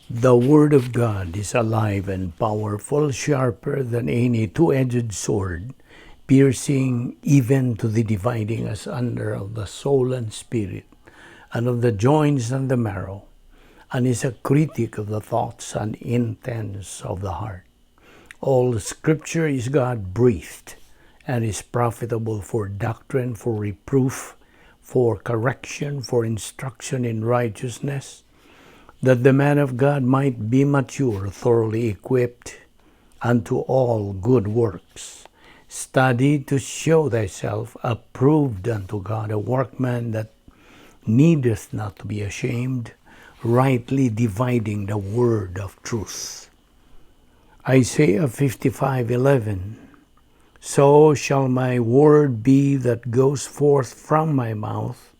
The Word of God is alive and powerful, sharper than any two-edged sword, piercing even to the dividing asunder of the soul and spirit, and of the joints and the marrow, and is a critic of the thoughts and intents of the heart. All Scripture is God-breathed, and is profitable for doctrine, for reproof, for correction, for instruction in righteousness, that the man of God might be mature, thoroughly equipped unto all good works. Study to show thyself approved unto God, a workman that needeth not to be ashamed, rightly dividing the word of truth. Isaiah 55:11. So shall my word be that goes forth from my mouth.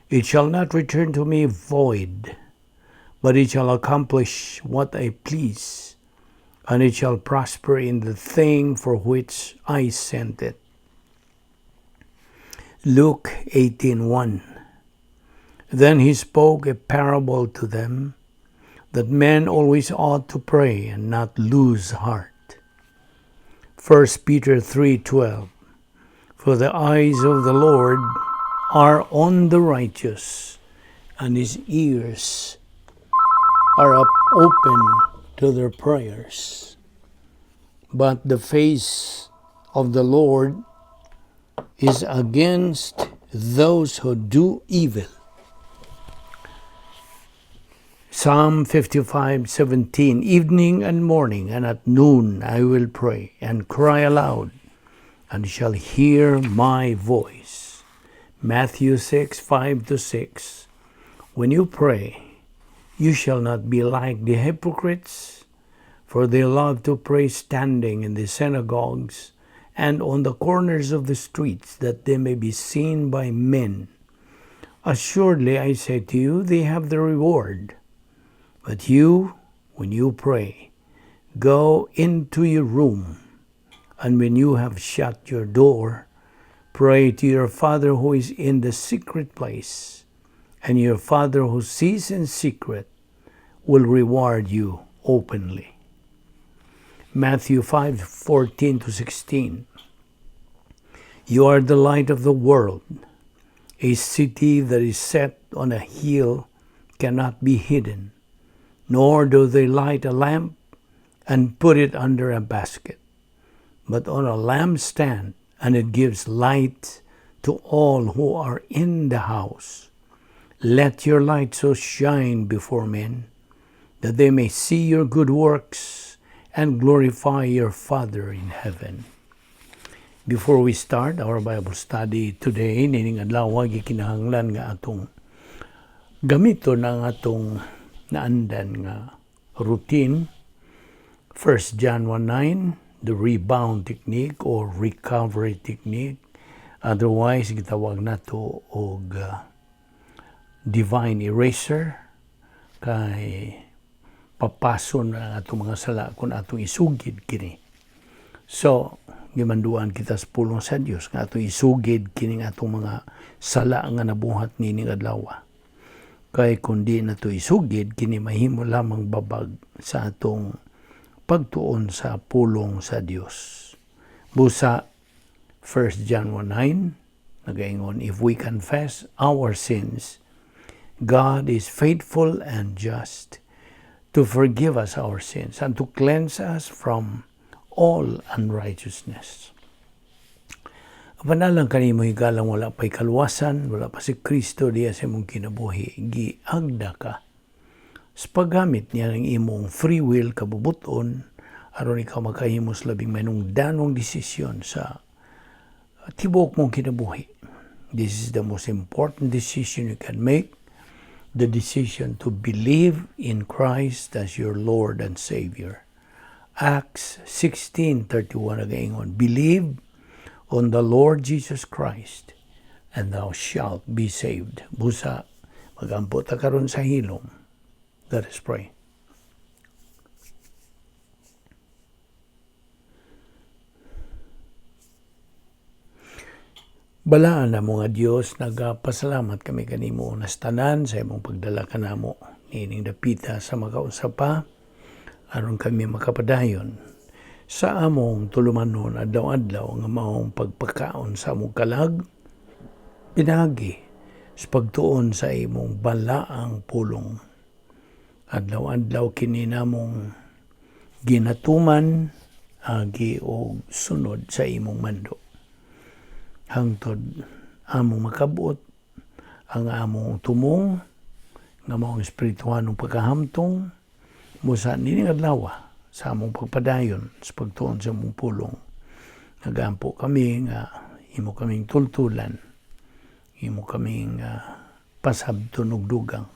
It shall not return to me void, but it shall accomplish what I please, and it shall prosper in the thing for which I sent it. Luke 18:1. Then he spoke a parable to them, that men always ought to pray and not lose heart. 1 Peter 3:12. For the eyes of the Lord are on the righteous, and his ears are open to their prayers. But the face of the Lord is against those who do evil. Psalm 55:17. Evening and morning and at noon I will pray and cry aloud, and shall hear my voice. Matthew 6:5-6. When you pray, you shall not be like the hypocrites, for they love to pray standing in the synagogues and on the corners of the streets, that they may be seen by men. Assuredly, I say to you, they have the reward. But you, when you pray, go into your room, and when you have shut your door, pray to your Father who is in the secret place, and your Father who sees in secret will reward you openly. Matthew 5:14-16. You are the light of the world. A city that is set on a hill cannot be hidden, nor do they light a lamp and put it under a basket, but on a lampstand, and it gives light to all who are in the house. Let your light so shine before men, that they may see your good works and glorify your Father in heaven. Before we start our Bible study today, nining adlaw gikinahanglan nga atong gamito ng atong naandan nga routine. 1 John 1:9, the rebound technique or recovery technique. Otherwise, gitawag nato og divine eraser, kay papason na atong mga sala kung atong isugid kini. So, gimanduan kita sa pulong sa Dios nga atong isugid kining atong mga sala nga nabuhat nining adlaw. Kay kundi na to isugid, kini mahimo lamang babag sa atong pagtuon sa pulong sa Dios. Busa 1 John 1:9 nagaingon, if we confess our sins, God is faithful and just to forgive us our sins and to cleanse us from all unrighteousness. Panalang kanimo higalang wala pa'y kaluwasan, wala pa si Kristo diya sa imong kinabuhi, giagda ka sa paggamit niya ng imong free will kabubuton, aron ikaw makahimos labing manungdanong desisyon sa tibok mong kinabuhi. This is the most important decision you can make, the decision to believe in Christ as your Lord and Savior. Acts 16:31 nagaingon, believe on the Lord Jesus Christ, and thou shalt be saved. Busa, magampo ta karon sa hilom. Let us pray. Balaan na mga Diyos, nagpasalamat kami kanimo nas tanan sa imong pagdala kanamo ining dapita sa makausapa aron kami makapadayon sa among tulumanon adlaw-adlaw nga maong pagpakaon sa among kalag pinagi sa pagtuon sa imong balaang pulong. Adlaw-adlaw kini namong ginatuman agi og sunod sa imong mando. Hangtod among makabot ang among tumong nga maong espirituhanong pagkahamtong musa nining adlaw sa among pagpadayon sa pagtuon sa among pulong. Nagampo kami nga imo kaming tultulan, imo kaming pasabton og dugang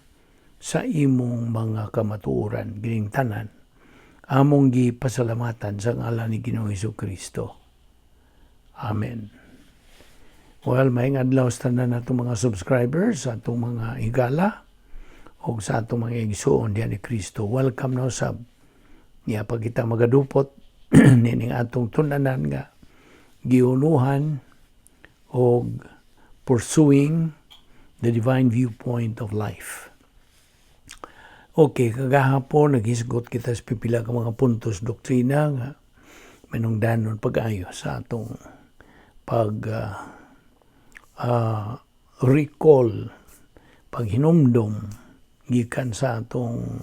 sa imong mga kamatuoran gining tanan. Among gipasalamatan sa ngalan ni Ginoong Hesukristo. Amen. Well, maayong adlaw sa tanan natong mga subscribers, sa atong mga higala, o sa atong mga igsuon diyan ni Kristo. Welcome na usab. Niya pag kita magadupot, nining atong tunanan nga giunuhan o pursuing the divine viewpoint of life. Okay, kagahapon naghisgot kita sa pipila ka mga puntos doktrina nga manungdanon pag-ayo sa atong recall, paghinumdom gikan sa atong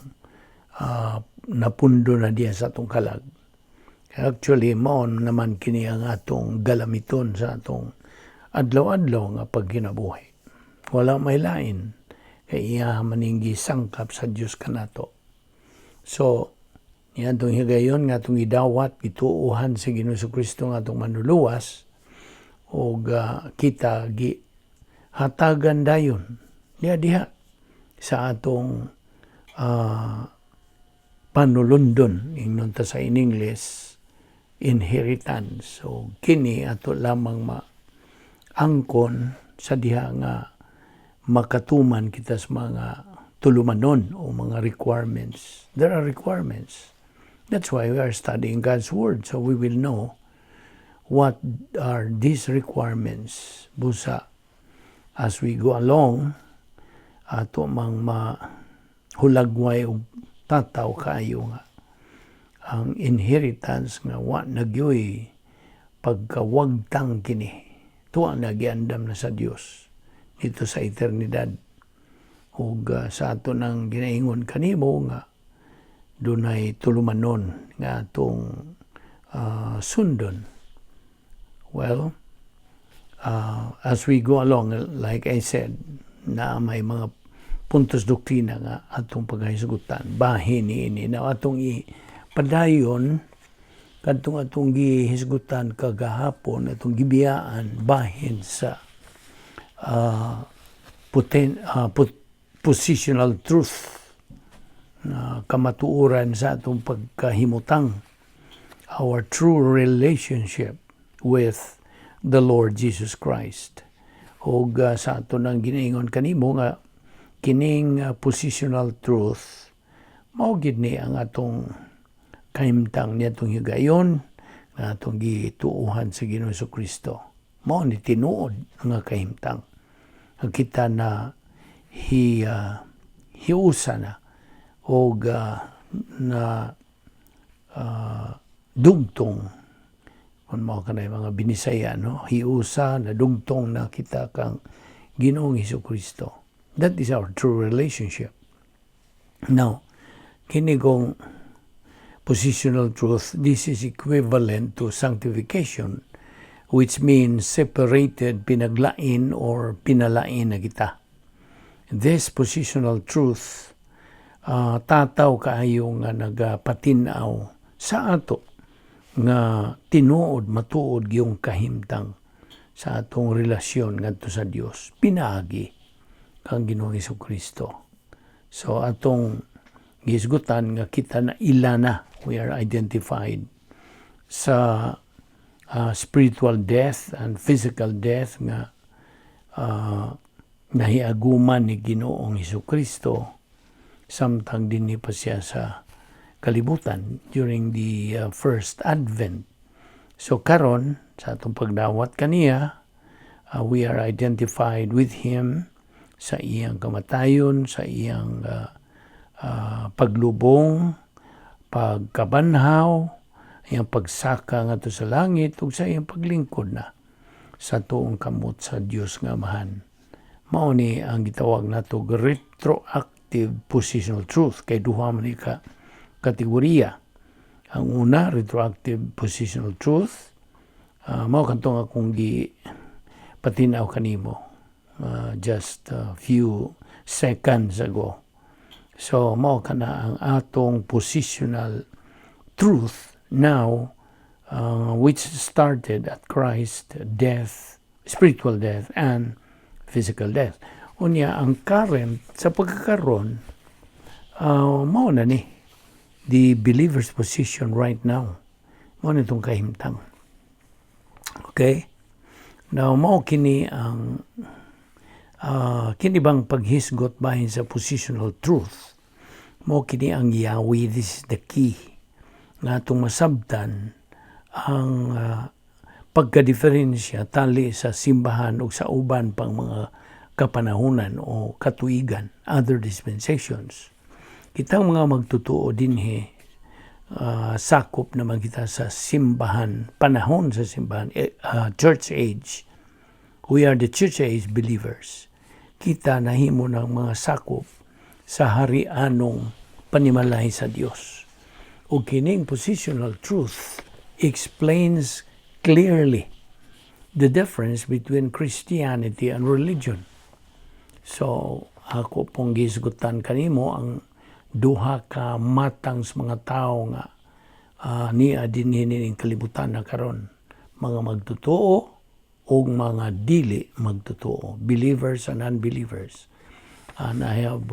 napundo na diya sa atong kalag. Actually, maon naman kini ang atong galamiton sa atong adlaw-adlaw nga pagkinabuhi. Wala may lain kay iya maninggi sangkap sa Dios kanato. So, yan itong higayon nga itong idawat, ituuhan sa Ginoong Jesucristo nga itong manuluwas o kita hatagan dayon diha sa atong panulundon, ingnon ta sa in English, inheritance. So, kini ato lamang angkon sa diha nga makatuman kita sa mga tulumanon o mga requirements. There are requirements. That's why we are studying God's Word, so we will know what are these requirements busa as we go along ato mang mahulagway og tataw kaayo nga ang inheritance nga wa nagyoy pagkawagtang kini tuwa nagiandam na sa Dios dito sa eternidad ug sa ato nang ginaingon kanimo nga dunay tulumanon nga atong sundon. Well, as we go along, like I said, na may mga puntos doktrina nga atong paghisgutan, bahin ini na atong ipadayon kadtong atong gihisgutan kagahapon, atong gibiyaan bahin sa positional truth na kamatuoran sa atong pagkahimutang, our true relationship with the Lord Jesus Christ. O sa ato nang ginaingon kanimo nga kining positional truth mao gid ni ang atong kahimtang ni atong higayon nga atong gituuhan sa Ginoong Jesucristo. Mao ni tinuod nga kahimtang. Kita na hiusa na o na dugtong kung mao kanay mga Binisaya, no? Hiusa na dugtong na kita kang Ginoong Hesukristo. That is our true relationship. Now, kini kong positional truth, this is equivalent to sanctification, which means separated, pinaglain or pinalain na kita. This positional truth, tataw kaayo nga nagapatinaw sa ato nga tinuod matuod yung kahimtang sa atong relasyon ngadto sa Dios, pinaagi kang Ginoong Hesukristo. So atong gisgutan nga kita na ilana, we are identified sa spiritual death and physical death nga nahiaguman ni Ginoong Hesukristo samtang dinhi pa siya sa kalibutan during the first Advent. So karon sa atong pagdawat kaniya, we are identified with Him sa iyang kamatayon, sa iyang paglubong, pagkabanhaw, iyang pagsaka nga to sa langit, ug sa iyang paglingkod na sa tuong kamot sa Dios nga Amahan. Mao ni ang gitawag nato retroactive positional truth, kay duha man ka kategorya. Ang una, retroactive positional truth, mao kanto akong patinaw kanimo just a few seconds ago. So mao kana ang atong positional truth now, which started at Christ's death, spiritual death and physical death. Unya ang current sa pagkakaroon, mao na ni the believer's position right now. Mao na itong kahimtang. Okay? Now, mao kini ang kini bang paghisgot bahin sa positional truth. Mao kini ang Yahweh. This is the key nga itong masabtan ang pagka-diferensya tali sa simbahan o sa uban pang mga kapanahunan o katuigan, other dispensations. Kitang mga magtutuo dinhi, sakop naman kita sa simbahan, panahon sa simbahan, church age. We are the church age believers. Kita nahimo ng mga sakop sa harianong panimalay sa Dios. O kining positional truth explains clearly the difference between Christianity and religion. So, ako pong gisgutan kanimo ang duha ka matang sa mga tao nga niya dinhinin kalibutan na karon, mga magtutuo o mga dili magtutuo, believers and unbelievers. And I have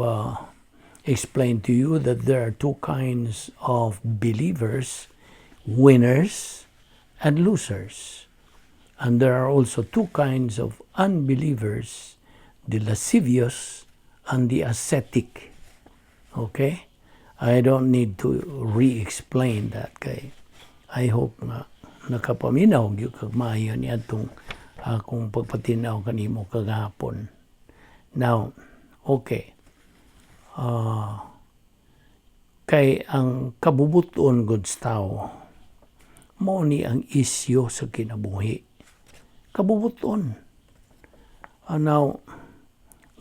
explained to you that there are two kinds of believers, winners and losers. And there are also two kinds of unbelievers, the lascivious and the ascetic. Okay? I don't need to re-explain that kay I hope nga nakapaminaw yung kagmayo niya itong akong pagpatinaw kanimo kagahapon. Now, okay. Kay ang kabubuton goods tao, mao ni ang isyo sa kinabuhi. Kabubuton. Now,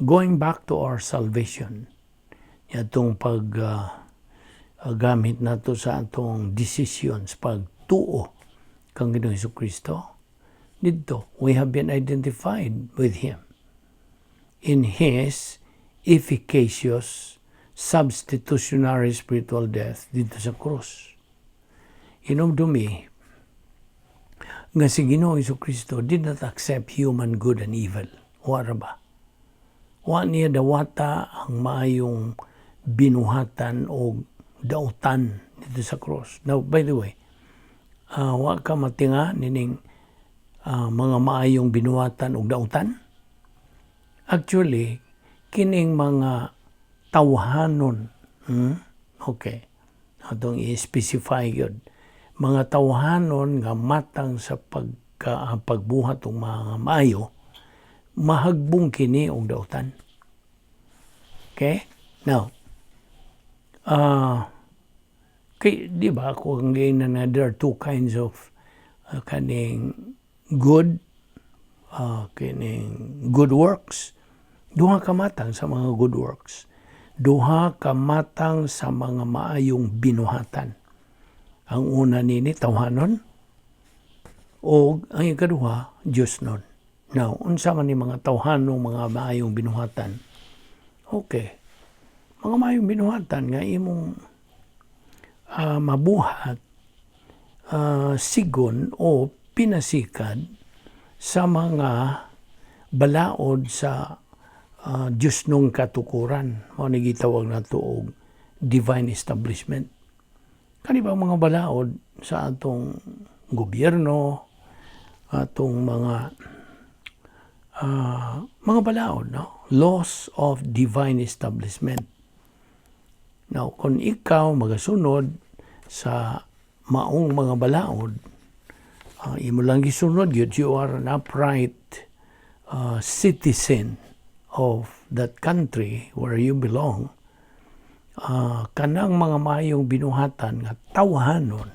going back to our salvation, itong gamit nato sa atong decisions, pagtuo kang Ginoong Jesucristo, dito, we have been identified with Him in His efficacious substitutionary spiritual death dito sa krus. Inumdumi nga si Ginoong Jesucristo did not accept human good and evil. Wala ba? Wa niya dawata ang maayong binuhatan o dautan dito sa cross. Now, by the way, wa ka matinga nining mga maayong binuhatan o dautan? Actually, kining mga tawhanon, okay, atong i-specify yun, mga tawhanon nga matang sa pagbuhat o mga maayo, mahagbong kini og dautan. Okay? Now, di ba ako ang na there are two kinds of kaning good works. Duha ka matang sa mga good works. Duha ka matang sa mga maayong binuhatan. Ang una nini tawhanon o ang ikaduha Dios nun. Now, unsa man ni mga tawhanong mga maayong binuhatan? Okay. Mga maayong binuhatan nga imong mabuhat sigon o pinasikad sa mga balaod sa Diyos nung katukuran. Mao ni gitawag nato og divine establishment. Kani ba mga balaod sa atong gobyerno, atong mga balaod, no? Laws of divine establishment. Now, kung ikaw magasunod sa maong mga balaod, imo lang gisunod yun, you are an upright citizen of that country where you belong, kanang mga mayong binuhatan nga tawhanon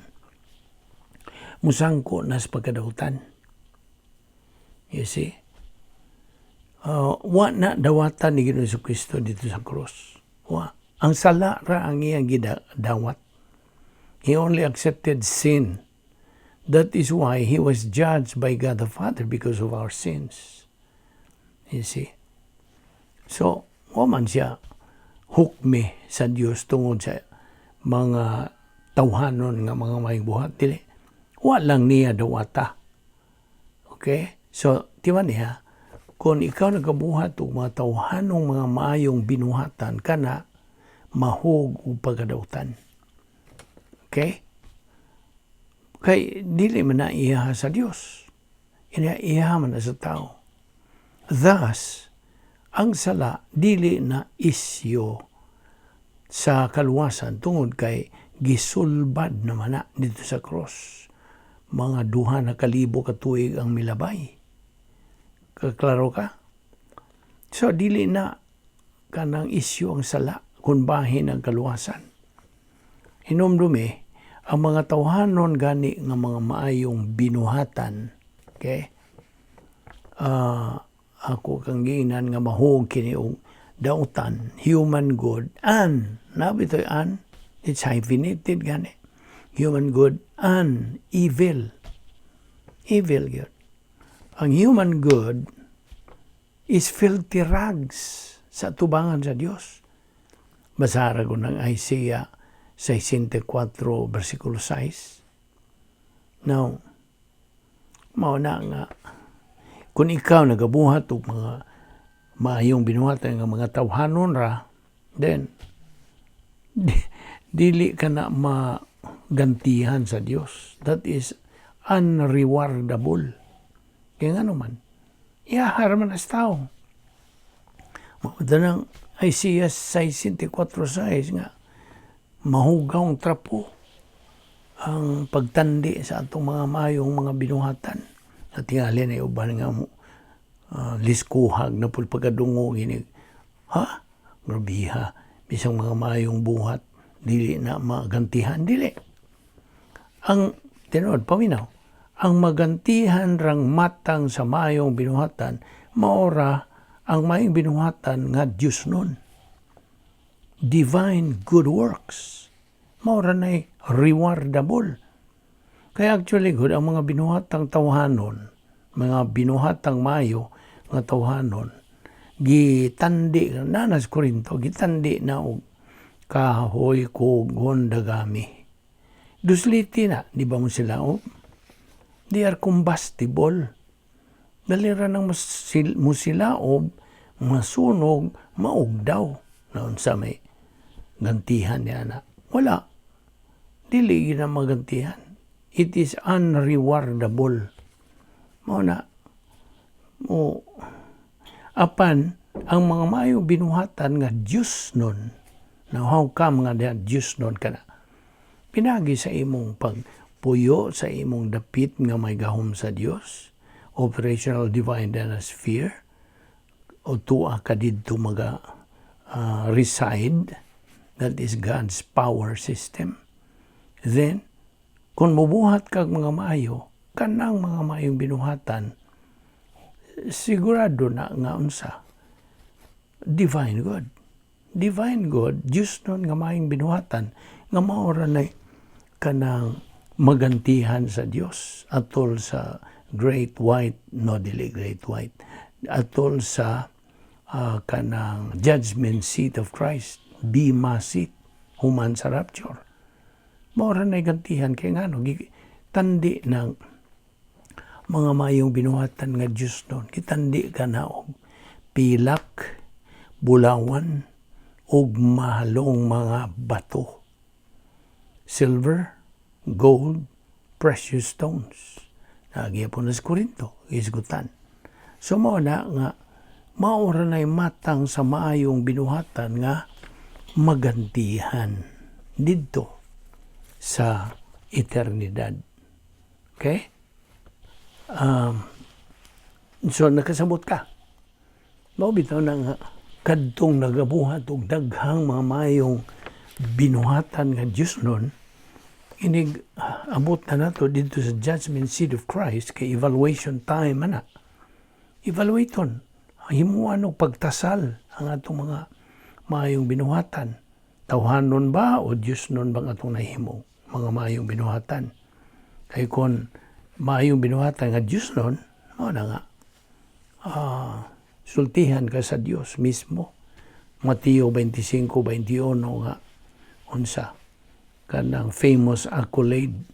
musangko na sa pagkadautan. You see? Wa na dawatan ni Ginoong Jesucristo dito sa cross. Wa. Ang sala ra ang iyang gidawat. He only accepted sin. That is why He was judged by God the Father because of our sins. You see? So, wa man siya hukme sa Dios tungod sa mga tawhanon nga mga mayong buhat. Dili. Wa lang niya dawata. Okay? So, timan niya, kung ikaw nagabuhat o mga tawhanong mga maayong binuhatan, kana mahog o pagkadautan. Okay? Kay dili man na iyaha sa Dios. Iyaha man na sa tao. Thus, ang sala dili na isyo sa kaluwasan tungod kay gisulbad naman na dito sa cross. Mga 2,000 ka tuig ang milabay. Kaklaro ka? So, dili na kanang isyu ang sala kung bahin ang kaluwasan. Hinumdumi, ang mga tawhanon gani nga mga maayong binuhatan, okay? Ako kang ginan nga mahog kini og dautan, human good, and, nabitoy an, it's hyphenated gani. Human good and evil. Evil good. Ang human good is filthy rags sa tubangan sa Diyos. Basara ko ng Isaiah 64, versikulo 6. Now, mauna nga, kung ikaw nagabuhat o mga maayong binuhatan ng mga tawhanon ra, then, dili ka na magantihan sa Diyos. That is unrewardable. Kaya nga naman, ihahar man as tao. Mauda ng Isaiah 64:6 nga, mahugawng trapo ang pagtandi sa atong mga mayong mga binuhatan. At tingali na uban nga liskuhag na pagkadungo ginig. Ha? Grabiha. Bisang mga mayong buhat, dili na magantihan. Dili. Ang, tinod, paminaw, ang magantihan rang matang sa mayong binuhatan, maora ang mayong binuhatan nga Diyos nun. Divine good works. Maora na'y rewardable. Kaya actually good, ang mga binuhatang tawhanon, mga binuhatang mayo nga tawhanon, gitandi, nanas Korinto, gitandi na og kahoy, kugon, dagami. Dusliti na, di ba mo sila og? They are combustible. Dalira nang musilaob, masunog, maugdaw. Naon sa may gantihan niya na. Wala. Dili na magantihan. It is unrewardable. Mauna. Apan, ang mga mayong binuhatan nga Diyos nun, na how come nga Diyos nun ka na, pinagi sa imong pagpuyo sa imong dapit nga may gahom sa Dios, operational divine sphere, o tuwa ka dito reside, that is God's power system. Then, kung mubuhat kag mga maayo, kanang mga maayong binuhatan, sigurado na nga unsa, divine God. Divine God, Diyos nun nga maayong binuhatan, nga maora na kanang magantihan sa Dios atol sa great white, no dili great white, atol sa kanang judgment seat of Christ, bema seat, human sa rapture. Maura na gantihan kay ngano tandi ng mga mayong binuhatan nga Diyos doon. Kitandi ka na og pilak, bulawan, og mahalong mga bato. Silver, gold, precious stones. Nagiya po na sa Korinto, isgutan. So mauna nga, maura na'y matang sa maayong binuhatan nga magantihan dito sa eternidad. Okay? So nakasabot ka. Mao bitaw na nga kadtong nagabuhat og daghang mga maayong binuhatan nga Diyos nun, inig abot na nato dito sa judgment seat of Christ kay evaluation time ana. Evaluaton, himuan og pagtasal ang atong mga maayong binuhatan. Tawhanon ba o Diyos nun bang atong nahimo mga maayong binuhatan? Kay kung maayong binuhatan nga Diyos nun, mao na nga sultihan ka sa Diyos mismo. Mateo 25:21 nga unsa kanang famous accolade,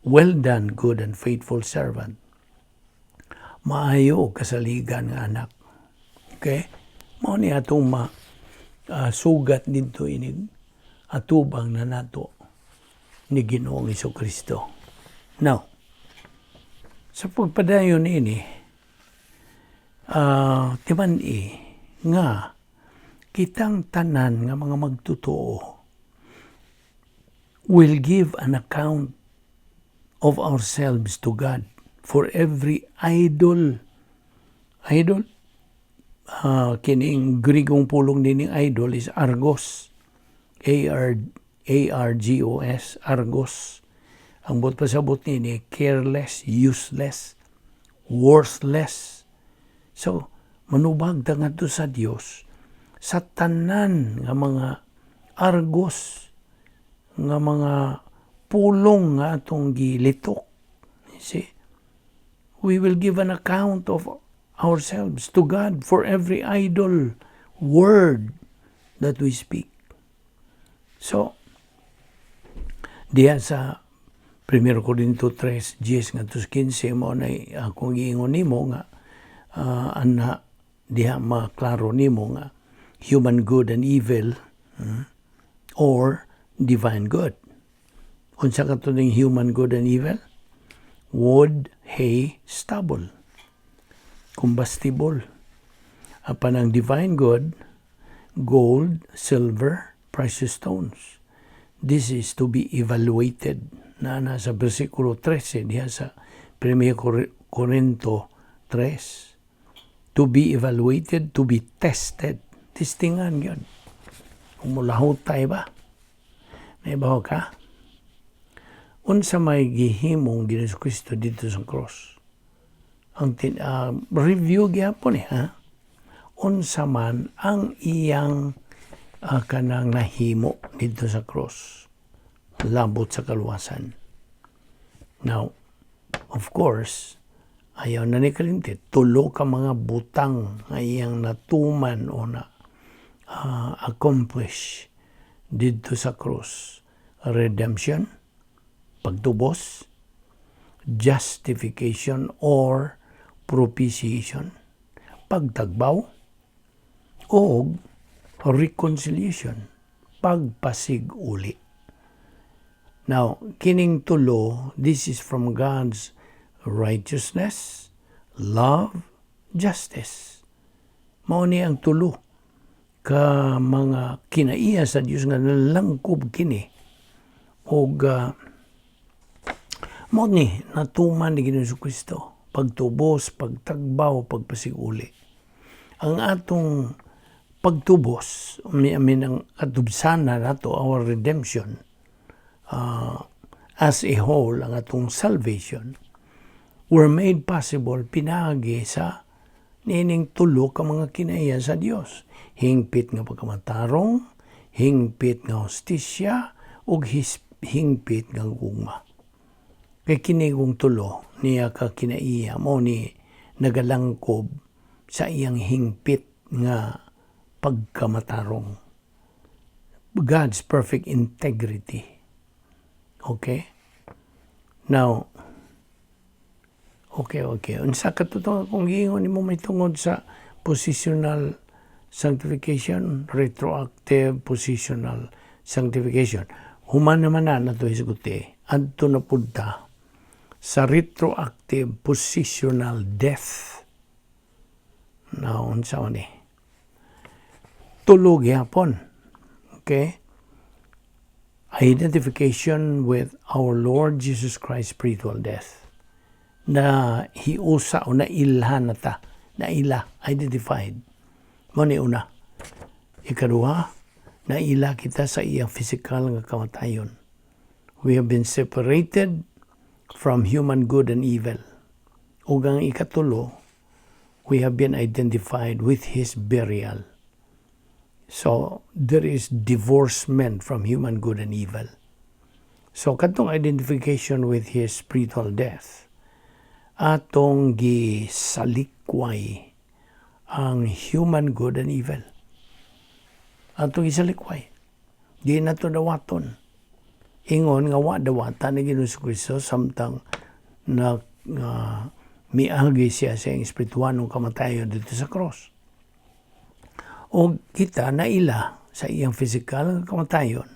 well done, good and faithful servant. Maayo kasaligan nga anak. Okay? Mao ni atong sugat dito inig atubang na nato ni Ginoong Hesukristo. Now, sa pagpadayon ini, timan-i nga kitang tanan nga mga magtotoo will give an account of ourselves to God for every idol. Kining Grigong pulong dining idol is Argos. A-R-G-O-S, Argos. Ang bot pasabot nini, careless, useless, worthless. So, manubag ta ngadto sa Dios sa tanan nga mga Argos, nga mga pulong nga atong gilitok. See? We will give an account of ourselves to God for every idle word that we speak. So, diya sa 1 Corinto 3:10 nga 15 mo na akong giingon nimo nga ana diha maklaro nimo nga human good and evil or divine good. Unsa ka tuning human good and evil? Wood, hay, stubble. Combustible. Apan ang divine good, gold, silver, precious stones. This is to be evaluated. Na sa versikulo 13 diha sa 1 Corinto 3. To be evaluated, to be tested. Testingan yun. Kung mulahot tayo ba? Naibaw ka? Unsa may gihimong Ginoong Kristo dito sa cross? Ang review gyapon ha? Unsa man ang iyang kanang nahimo dito sa cross? Labot sa kaluwasan. Now, of course, ayaw na ni kalimtit, tulo ka mga butang nga iyang natuman o na accomplish dito sa cross. Redemption, pagtubos, justification or propitiation, pagtagbaw, o reconciliation, pagpasig-uli. Now, kining tulo, this is from God's righteousness, love, justice. Mao ni ang tulo ka mga kinaiya sa Dios nga nalangkob kini og mao ni natuman ni Ginoong Kristo, pagtubos, pagtagbaw, pagpasiguli. Ang atong pagtubos, amin ang atubsana nato, our redemption, as a whole, ang atong salvation, were made possible pinagi sa nining tulo ka mga kinaiya sa Dios. Hingpit nga pagkamatarong, hingpit nga hustisya, ug hingpit nga gugma. Kay kinigong tulo niya ka kinaiya mo ni nagalangkob sa iyang hingpit nga pagkamatarong. God's perfect integrity. Okay? Now, okay. Unsa katutong kung giingon nimo may tungod sa positional sanctification, retroactive positional sanctification. Human naman na to hisguti. Adto na punta sa retroactive positional death. Now, unsa ni? Tulog yapon. Okay? Identification with our Lord Jesus Christ spiritual death. Na hiusa o na ilhan na ta. Na ila, identified. Mo ni una. Ikaduha, naila kita sa iyang physical nga kamatayon. We have been separated from human good and evil. Ug ang ikatulo, we have been identified with His burial. So, there is divorcement from human good and evil. So, katong identification with His spiritual death, atong gisalikway ang human good and evil. Atong gisalikway. Di na to dawaton. Ingon nga wa dawata ni Ginoong Kristo samtang na miagi siya sa espirituanong kamatayon dito sa cross. O kita naila sa iyang physical kamatayon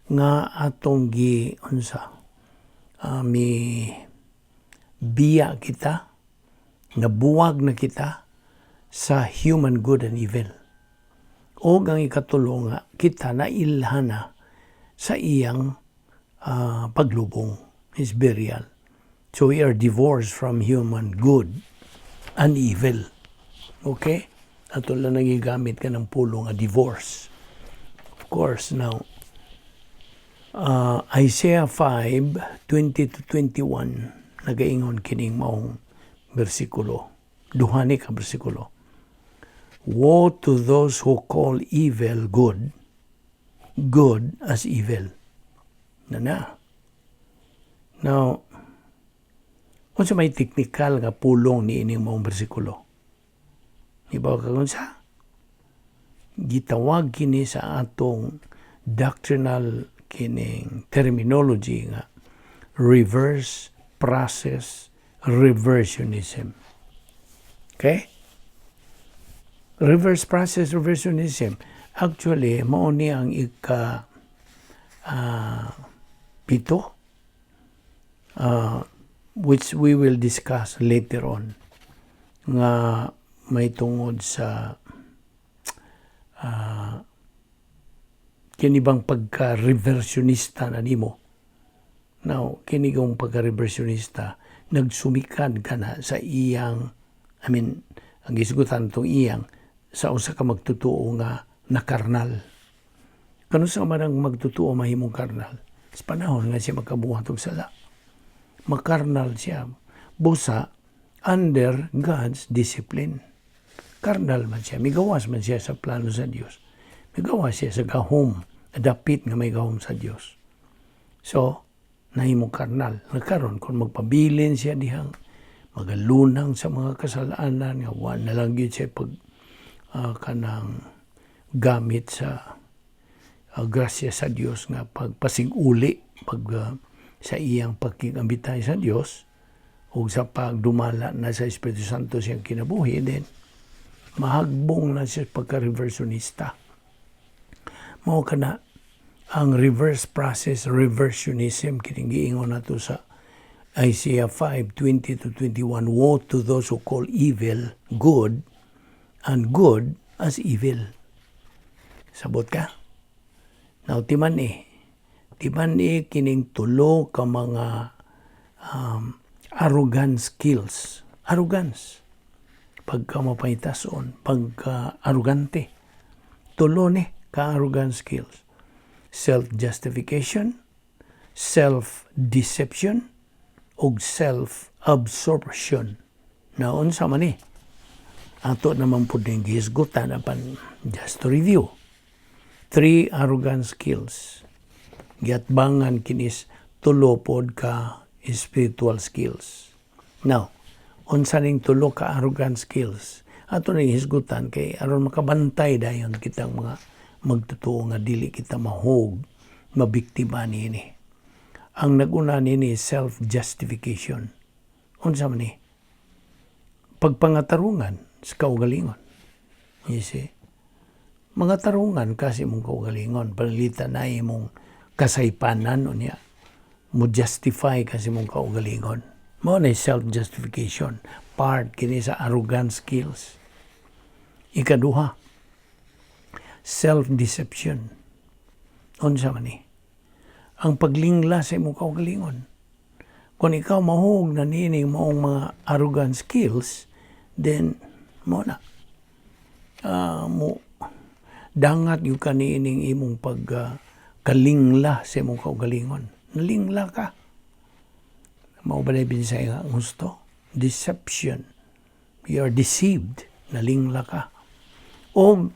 nga atong mi biya kita, nabuwag na kita sa human good and evil. O ang ikatulo nga kita nailhana sa iyang paglubong, His burial. So we are divorced from human good and evil. Okay? Ato lang nagigamit ka ng pulong a divorce. Of course, now, Isaiah 5:20-21, nagaingon kining maong bersikulo. Duhani ka bersikulo. Woe to those who call evil good, good as evil. Na. Now, kung sa may technical nga pulong ni ining maong bersikulo, ibaw ka kung sa gitawag kini sa atong doctrinal kining terminology nga reverse process reversionism. Okay? Reverse process reversionism. Actually, mao ni ang pito, which we will discuss later on, nga may tungod sa kinibang pagka-reversionista na nimo. Now, kinigong pagka-reversionista, nagsumikad ka na sa iyang, ang gisgutan itong iyang, sa usa ka magtutuo nga na karnal. Kano sa manang magtutuo mahimong karnal? Sa panahon nga siya makabuhat og sala. Makarnal siya. Busa, under God's discipline. Karnal man siya. Migawas man siya sa plano sa Dios. Migawas siya sa gahom. Dapit nga may gahom sa Dios. So, nahimong karnal. Nagkaroon, kung magpabilin siya dihang, magalunang sa mga kasalanan, nga wan na lang yun siya pag kanang gamit sa grasya sa Dios nga pagpasig-uli sa iyang pagkikambitay sa Dios o sa pagdumala na sa Espiritu Santo siyang kinabuhi, then mahagbong na siya pagka-reversionista. Mao kana ang reverse process reversionism kining giingon nato sa Isaiah 5:20-21. Woe to those who call evil good and good as evil. Sabot ka? Now, timan kining tulo ka mga arrogant skills. Arrogance. Pagka mapahitason, pagka-arrogante. Tulo ka arrogant skills. Self-justification, self-deception, ug self-absorption. Naon sa man ato naman po din gihisgutan apan just to review. 3 arrogant skills. Giatbangan kinis tulo pod ka spiritual skills. Now, unsa ning tulo ka arrogant skills? Ato na hisgutan kay aron makabantay dayon kitang mga magtutuo nga dili kita mahog, mabiktima niini. Ang naguna nini self-justification. Unsa man ni? Pagpangatarungan sa kaugalingon. You see? Mga tarungan kasi mong kaugalingon, panalitan na imong kasaypanan o niya. Mo justify kasi mong kaugalingon. Mo na self-justification. Part kini sa arrogant skills. Ikaduha, self-deception. Unsa man ni? Ang paglingla sa imong kaugalingon. Kung ikaw mahug na nining maong mga arrogant skills, then mo na. dangat yung kanining imong kalingla sa imong kaugalingon. Nalingla ka. Mao ba na binisay nga gusto? Deception. You are deceived. Nalingla ka. O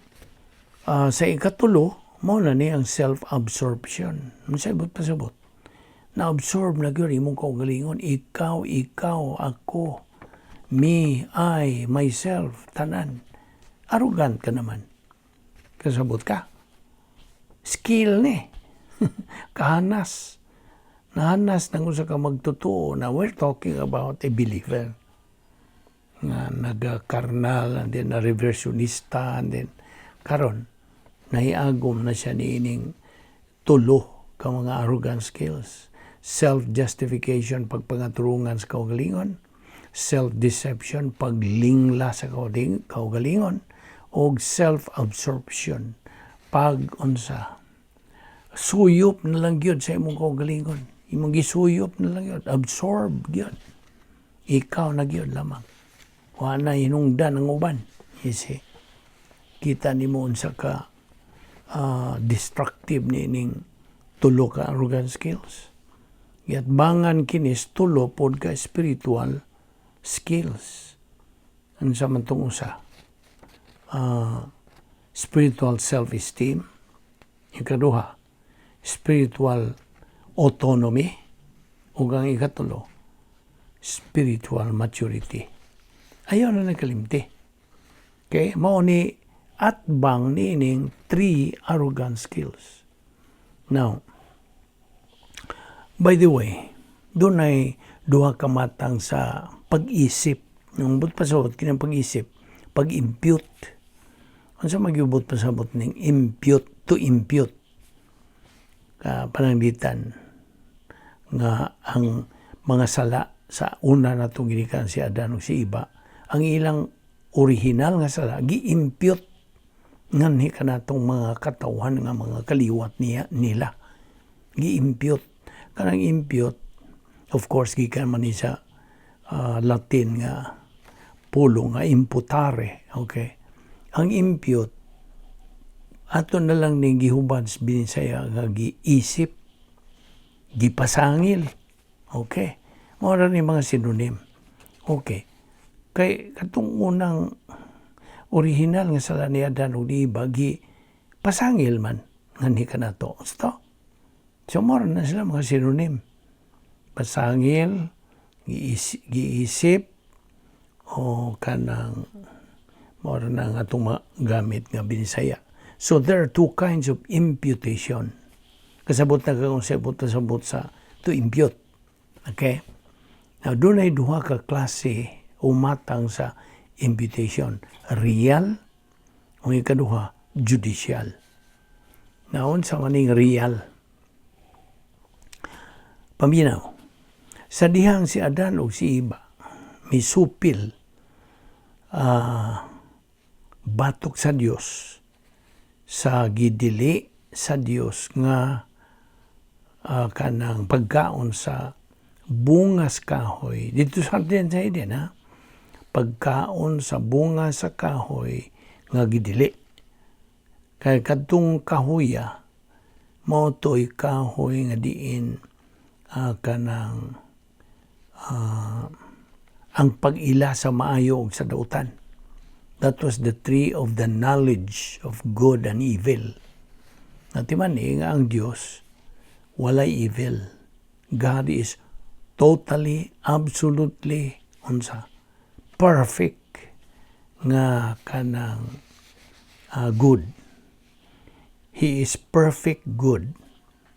sa ikatulo, mao na ni ang self-absorption. Masabot pasabot. Na-absorb na gyud imong kaugalingon. Ikaw, ako, me, I, myself, tanan. Arrogant ka naman. Kasabot ka. Skill ni. Kahanas. Nahanas nang usa ka magtotoo na we're talking about a believer. Nga naga-karnal, and then na-reversionista, and then karon nahiagom na siya niining tulo ka mga arrogant skills. Self-justification, pagpangaturungan sa kaugalingon. Self-deception, paglingla sa kaugalingon. O self-absorption, pag-unsa. Suyop na lang yun sa imong kaugalingon. Imong gisuyop na lang yun. Absorb yun. Ikaw na yun lamang. Wala na hinungdan ng uban. You see? Kita ni mo unsa ka destructive nining tulo ka arrogant skills. Yat bangan kinis tulo pod ka spiritual skills. Unsa man tong usa? Spiritual self-esteem. Yung kaduha, spiritual autonomy. Ug ang ikatulo, spiritual maturity. Ayaw na nagkalimti. Okay? Mao ni atbang nining 3 arrogant skills. Now, by the way, doon ay duha ka matang sa pag-isip. Nung but pasabot kinang pag-isip, pag-impute. Unsa magyubot pasabot ning impute, to impute. Pananglitan nga ang mga sala sa una na itong ginikan si Adan o si Iba, ang ilang original nga sala, gi-impute nganhi ka na itong mga katawhan nga mga kaliwat nila. Gi-impute. Kanang impute, of course, gikan man sa Latin nga pulo nga imputare. Okay? Ang impute, ato na lang ni gihubad sa binisaya nga giisip, gipasangil. Okay. Mora ni mga synonym. Okay. Kay katong unang original nga sala ni Adan ug ni Iba, pasangil man nganhi kanato. So mora na sila mga synonym. Pasangil, giisip, o kanang mora na nga itong gamit nga binisaya. So there are 2 kinds of imputation. Kasabot na kung sabot sa to impute. Okay? Now, doon ay duha ka klase umatang sa imputation. Real, o ikaduha, judicial. Naon sa maning real. Paminaw, sa dihang si Adan o si Iba, misupil batok sa Dios sa gidili sa Dios nga kanang pagkaon sa bungas kahoy. Dito sa atin sa idin, ha? Pagkaon sa bunga sa kahoy nga gidili. Kaya kadtong kahoya, mao to'y kahoy nga diin kanang ang pag-ila sa maayo ug sa dautan. That was the tree of the knowledge of good and evil. Natiman nga ang Diyos, walay evil. God is totally, absolutely, perfect nga kanang good. He is perfect good.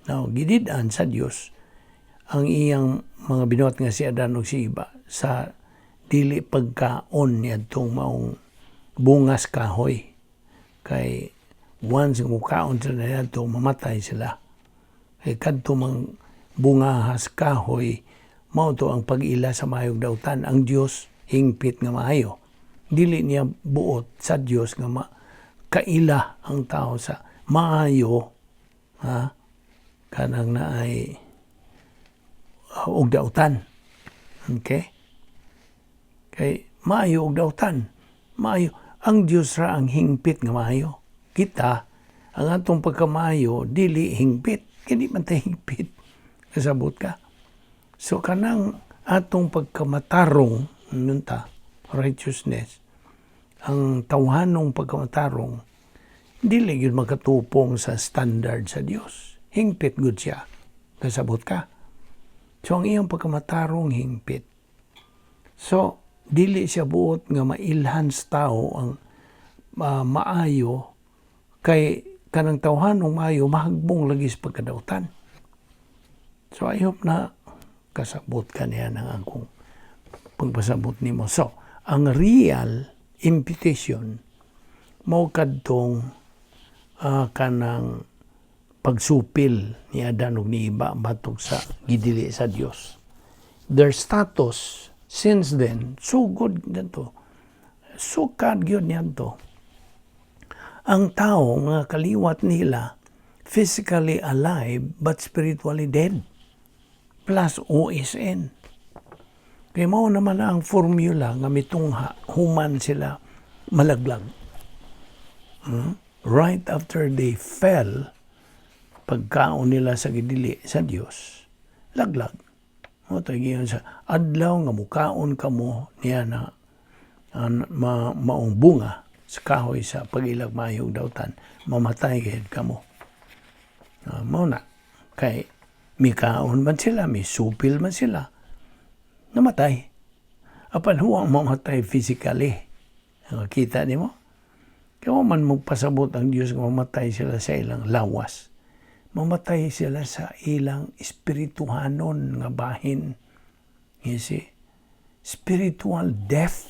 Now, gidid-an sa Diyos ang iyang mga binuhat nga si Adan o si Iba sa dili pagkaon niya itong maong bungas kahoy. Kay once mukaon sila na ito, mamatay sila. Kay kadto mang bungahas kahoy, mao to ang pag-ila sa mayong dautan. Ang Dios hingpit nga maayo. Dili niya buot sa Dios nga kaila ang tao sa maayo, ha? Kanang naay og dautan. Okay? Kay maayo og dautan. Maayo. Ang Dios ra ang hingpit nga maayo. Kita, ang atong pagkamayo dili hingpit, kini man ta hingpit. Kasabot ka. So kanang atong pagkamatarong nun ta, righteousness, ang tawhanong pagkamatarong dili gyud makatupong sa standard sa Dios. Hingpit gud siya. Kasabot ka. So ang iyang pagkamatarong hingpit. So dili siya buot nga mailhan sa tao ang maayo kay kanang tawhanong maayo mahagbong lagi sa pagkadautan. So I hope na kasabot ka niya ng akong pagpasabot nimo. So ang real imputation mao kadtong kanang pagsupil ni Adan ug ni Eva batok sa gidili sa Dios. Their status since then so good dito. So kad gyud niadto. Ang tao mga kaliwat nila physically alive but spiritually dead. Plus OSN. Kaya mao naman ang formula nga mitungha human sila malaglag. Right after they fell, pagkaon nila sa gidili sa Dios, laglag. O tagiyon sa adlaw nga mukaon kamo niya na maong bunga sa kahoy sa pagilag mayong dautan, mamatay gayud kamo. Mao na kay mikaon man sila, may supil man sila, namatay. Apan huwag mamatay physically. Kita ni mo? Kaya man magpasabot ang Diyos nga mamatay sila sa ilang lawas. Mamatay sila sa ilang espirituhanon nga bahin. You see? Spiritual death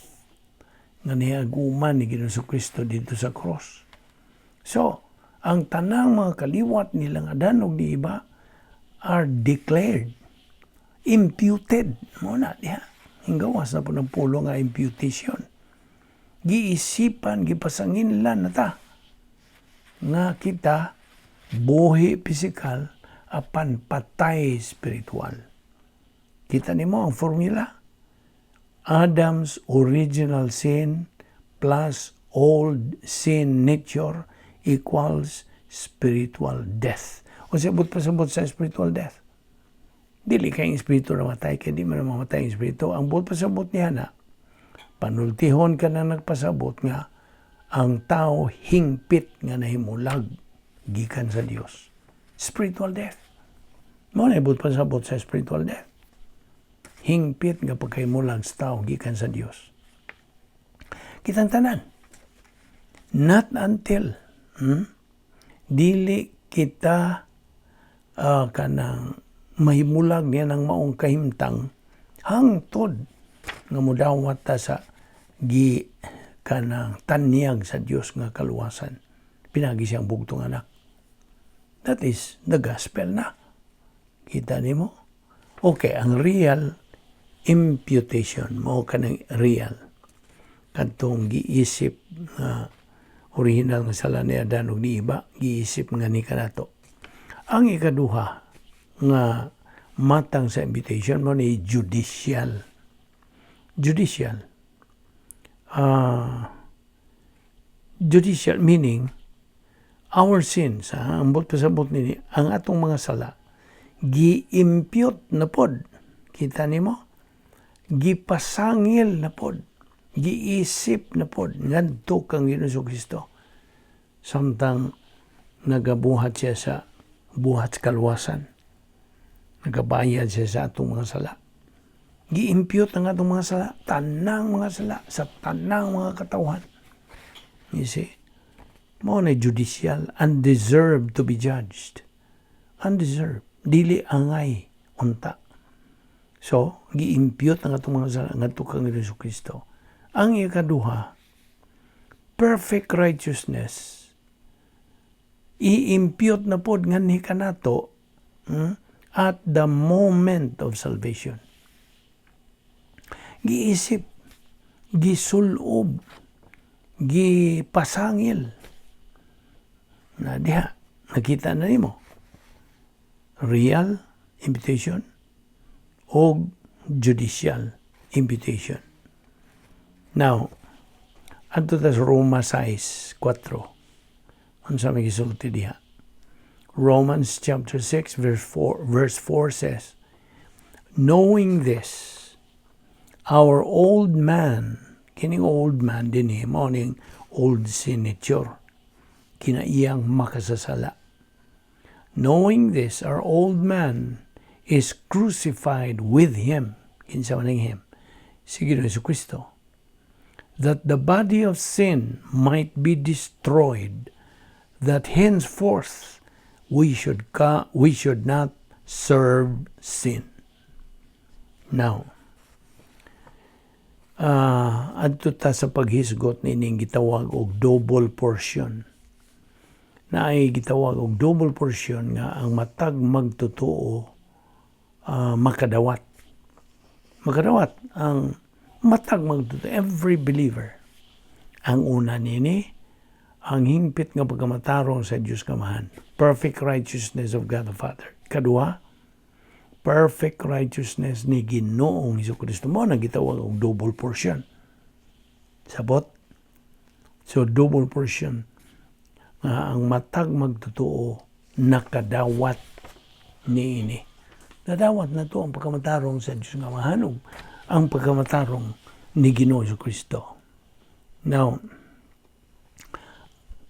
nga niaguman ni Ginoong Kristo dito sa cross. So, ang tanang mga kaliwat nilang Adan ug ni Eva are declared, imputed. Muna diha. Hinggawas na po ng pulo nga imputation. Giisipan, gipasanginlan na ta. Nga kita, buhi pisikal, apan patay spiritual. Kita nimo ang formula? Adam's original sin plus old sin nature equals spiritual death. O sabot pasabot sa spiritual death. Dili kayong espiritu na matay, kaya di man mamatay ang espiritu. Ang buot pasabot niya na, panultihon ka na nagpasabot nga, ang tao hingpit nga nahimulag, gikan sa Dios. Spiritual death. Mo na buot pasabot sa spiritual death. Hingpit nga pagkahimulag sa tao, gikan sa Dios. Kitang tanan. Not until, dili kita kanang mahimulag niya ng maong kahimtang hangtod nga mudawat ta sa kanang tanyag sa Dios nga kaluwasan. Pinagi siyang bugtong anak. That is the gospel na. Kita nimo? Okay, ang real imputation mo kanang real. Kadtong giisip nga original nga sala ni Adan ug ni Eva, giisip nga ni kanato. Ang ikaduha nga matang sa imputation mo ni judicial. Judicial. Judicial meaning our sins, ang pasabot nini, ang atong mga sala, gi-impute na pod. Kita nimo? Gipasangil na pod. Giisip na pod. Ngadto kang Ginoong Kristo. Samtang nagabuhat siya sa buhat kalwasan. Nagabayad siya sa atong mga sala. Gi-impute ang atong mga sala. Tanang mga sala. Sa tanang mga katawhan. You see? Mao na judicial. Undeserved to be judged. Undeserved. Dili angay. Unta. So, gi-impute ang atong mga sala. Ngadto kang Ginoong Kristo. Ang ikaduha, perfect righteousness. I-impute na pod nganhi kanato at the moment of salvation. Giisip, gisulob, gipasangil. Na diha, nakita na nimo. Real imputation o judicial imputation. Now, adto ta sa Roma 6:4. Unsa may gisulti diha? Romans chapter 6 verse 4 says, knowing this, our old man, kining old man din morning old signature, kinaiyang makasasala. Knowing this, our old man is crucified with him, kinsa man him, si Ginoong Kristo, that the body of sin might be destroyed, that henceforth we should not serve sin. Now, adto ta sa paghisgot nining gitawag og double portion. Na ay gitawag og double portion nga ang matag magtotoo makadawat. Makadawat ang matag magtotoo, every believer. Ang una nini, ang hingpit nga pagkamatarong sa Diyos Kamahan. Perfect righteousness of God the Father. Kadua, perfect righteousness ni Ginoong Hesukristo mo na gitawag og double portion. Sabot? So double portion nga ang matag magtotoo nakadawat niini. Nadawat na to ang pagkamatarong sa Diyos nga mahanog, ang pagkamatarong ni Ginoong Hesukristo. Now,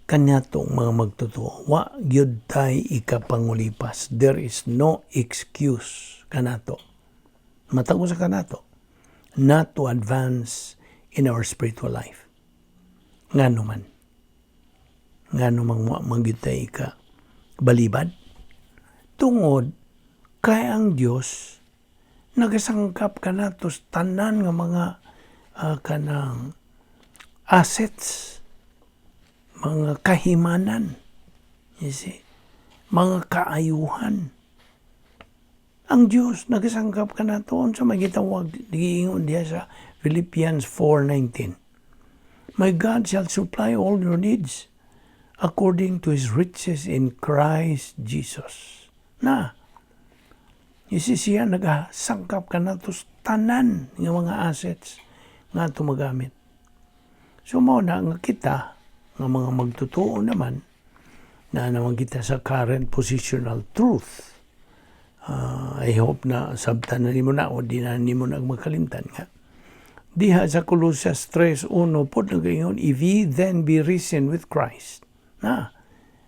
kanya tong mga magtotoo, wa gyud tay ikapangulipas. There is no excuse kanato. Matag mo sa kanato not to advance in our spiritual life. Ngano man magyutay ka balibad tungod kay ang Dios nagasangkap kanato tanan nga mga kanang assets, mga kahimanan, you see, mga kaayuhan. Ang Dios nagasangkap kanato unsa may gitawag giingon diha sa Philippians 4:19. My God shall supply all your needs according to His riches in Christ Jesus. Na, siya nagasangkap ka na to tanan ng mga assets nga ito magamit. So, muna nga kita, nga mga magtotoo naman, na naman kita sa current positional truth. I hope na sabtan na nimo na o di na nimo na magkalimtan nga. Diha sa Colossians 3:1 po nagayon, if ye then be risen with Christ. Na,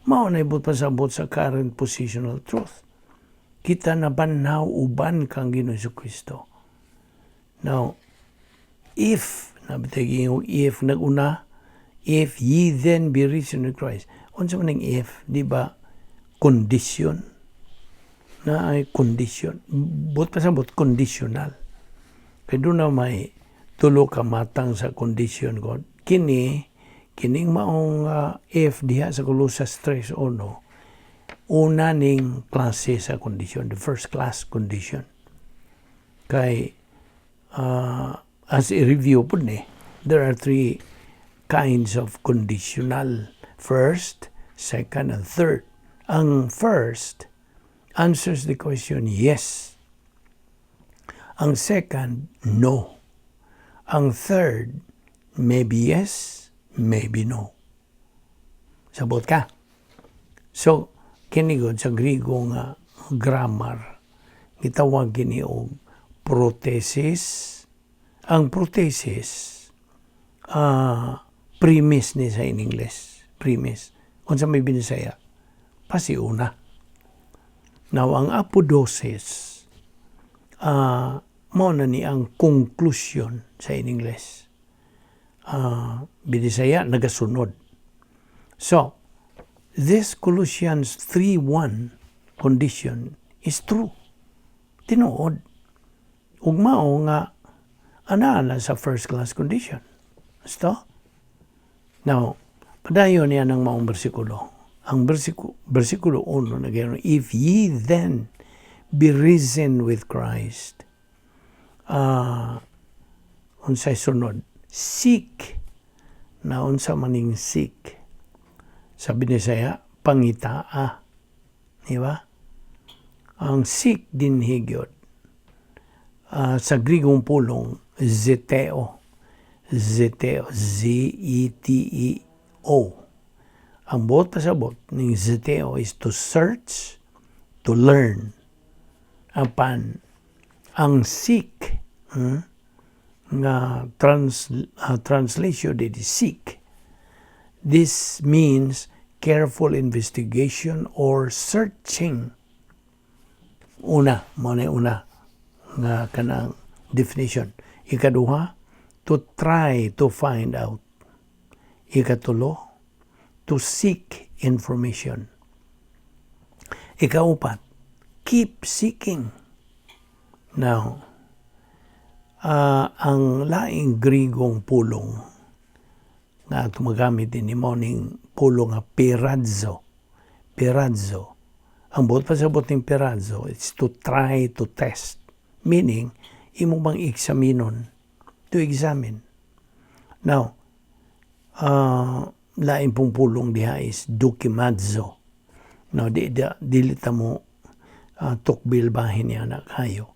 maunay pasabot sa current positional truth. Kita na banhaw uban kang Ginoong Kristo. Now, if naguna, if ye then be risen with Christ. Unsa man ang if, di ba? Condition. Na ay condition. Pasabot conditional. Pero na may tulo ka matang sa condition ko. Kining maong if diha sa Colossians 3:1, una ning klase sa condition, the first class condition. Kay, as a review po there are three kinds of conditional. First, second, and third. Ang first answers the question yes. Ang second, no. Ang third, maybe yes, maybe no. Sabot ka. So, kinigod sa Griego nga grammar, gitawag gini og prothesis. Ang prothesis, premise ni sa in English. Premise. Unsa may binisaya? Pasiuna. Now, ang apodosis, mao na ni ang conclusion sa in English. Binisaya, nagasunod. So, this Colossians 3:1 condition is true. Tinuod. Ug mao nga ana sa first class condition. Basta? Now, padayon niya ng maong bersikulo. Ang bersikulo 1 nagayron, if ye then be risen with Christ, unsay sunod, seek. Na unsa maning seek? Sabi ni saya, pangitaa. Diba? Ang seek din higyot. Sa Grigong pulong, zeteo. Zeteo. Z-E-T-E-O. Ang buot pasabot ng zeteo is to search, to learn. Apan, ang seek, nga translation dito is seek. This means careful investigation or searching. Una nga kanang definition. Ikaduha, to try to find out. Ikatulo, to seek information. Ikaupat, keep seeking. Now, ang laing Grigong pulong nga tumagamit din mo ning pulong nga perazzo. Perazzo. Ang buot pasabot ng perazzo is to try to test. Meaning, imo bang examinon, to examine. Now, lain pong pulong diha is dokimazzo. Now, dilita mo tukbil bahin niya na kayo.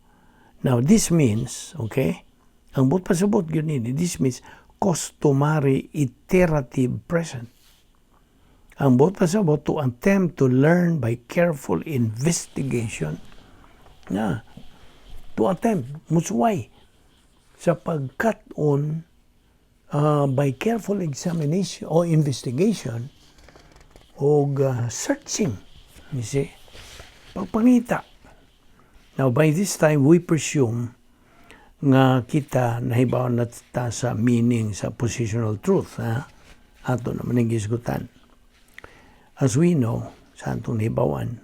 Now, this means, okay, ang buot pasabot yun ini, this means customary iterative present. Ang buot pasabot to attempt to learn by careful investigation. To attempt, musuway, sa pagkat-on by careful examination or investigation o searching. You see? Pagpangita. Now, by this time, we presume nga kita nahibaw na ta sa meaning sa positional truth. Ato naman ang gisgutan. As we know, sa atong nahibawan,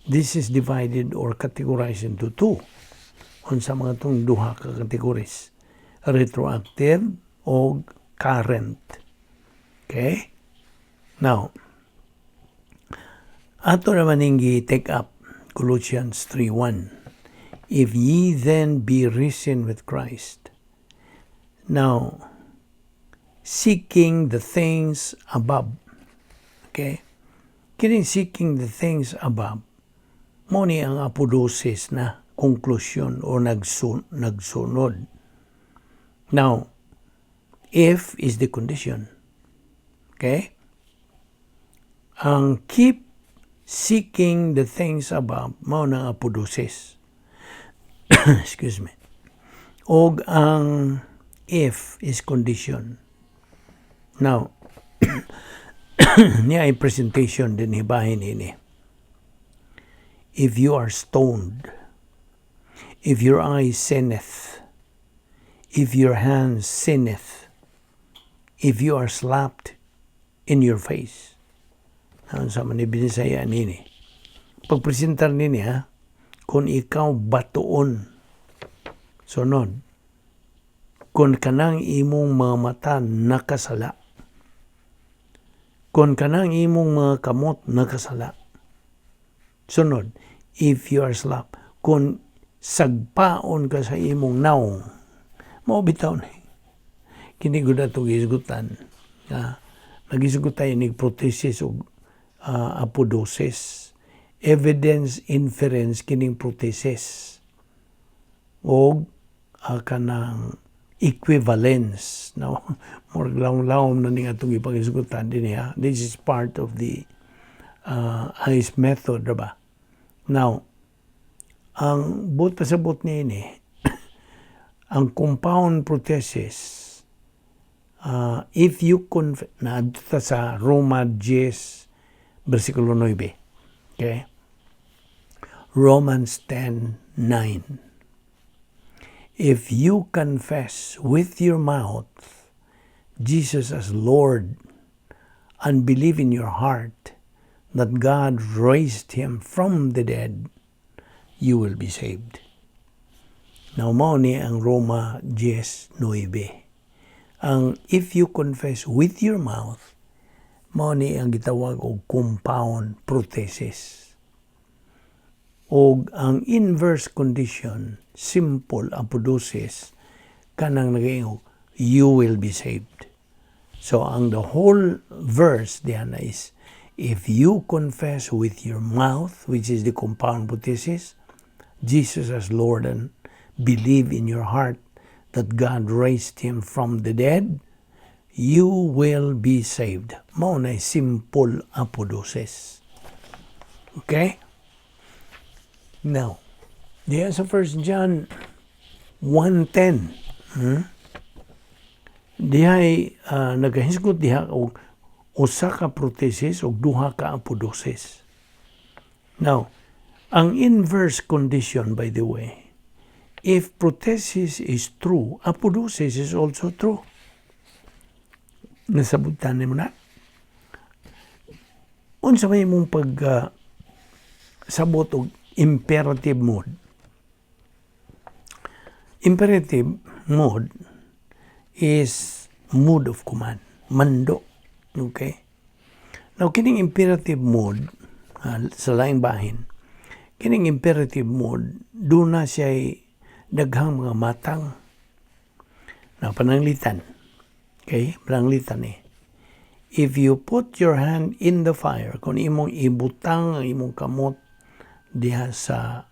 this is divided or categorized into two. Unsa mga itong duha ka categories. Retroactive o current. Okay? Now, ato naman yung take up Colossians 3:1. If ye then be risen with Christ. Now, seeking the things above. Okay? Kining seeking the things above, mo ni ang apodosis na konklusyon o nagsunod. Now, if is the condition. Okay? Ang keep seeking the things above, mao nang apodosis. Excuse me. Og ang if is condition. Now, niya ay presentation din hibahin ini. If you are stoned, if your eye sinneth, if your hand sinneth, if you are slapped in your face. Ang sa man ibinisaya nini. Pagpresentar nini kung ikaw batuon, sunod, kung kanang imong mga mata nakasala, kung kanang imong mga kamot nakasala, sunod, if you are slapped, kung sagpaon ka sa imong naong, maubitaw na. Kini ko na itong isgutan. Nag-isgutan yung protesis o apodosis. Evidence inference kining protesis. O kanang equivalence. Now, more laom na ning atong ipag-isgutan din niya. This is part of the ICE method, diba? Now, ang buot pasabot niya ini, ang compound prothesis, if you na sa Roma 10, versikulo 9. Okay? Romans 10:9. If you confess with your mouth Jesus as Lord and believe in your heart that God raised him from the dead, you will be saved. Now, mao ni ang Roma 10:9. Ang if you confess with your mouth, mao ni ang gitawag og compound prothesis. Og ang inverse condition, simple apodosis, kanang nagaing you will be saved. So, ang the whole verse diyan is, if you confess with your mouth, which is the compound prothesis, Jesus as Lord, and believe in your heart that God raised him from the dead, you will be saved. Mao na simple apodoses. Okay? Now, diya sa 1 John 1:10, dihay nagahisgot diha og usa ka protesis o duha ka apodoses. Now, ang inverse condition, by the way, if protesis is true, apodoses is also true. Nasabutan mo na? Unsa may mong sabot og imperative mode. Imperative mode is mode of command, mando. Okay? Now, kining imperative mode, sa laing bahin, kining imperative mode, doon na siya daghang mga matang na pananglitan. Okay? Pananglitan If you put your hand in the fire, kung imong ibutang ang imong kamot diha sa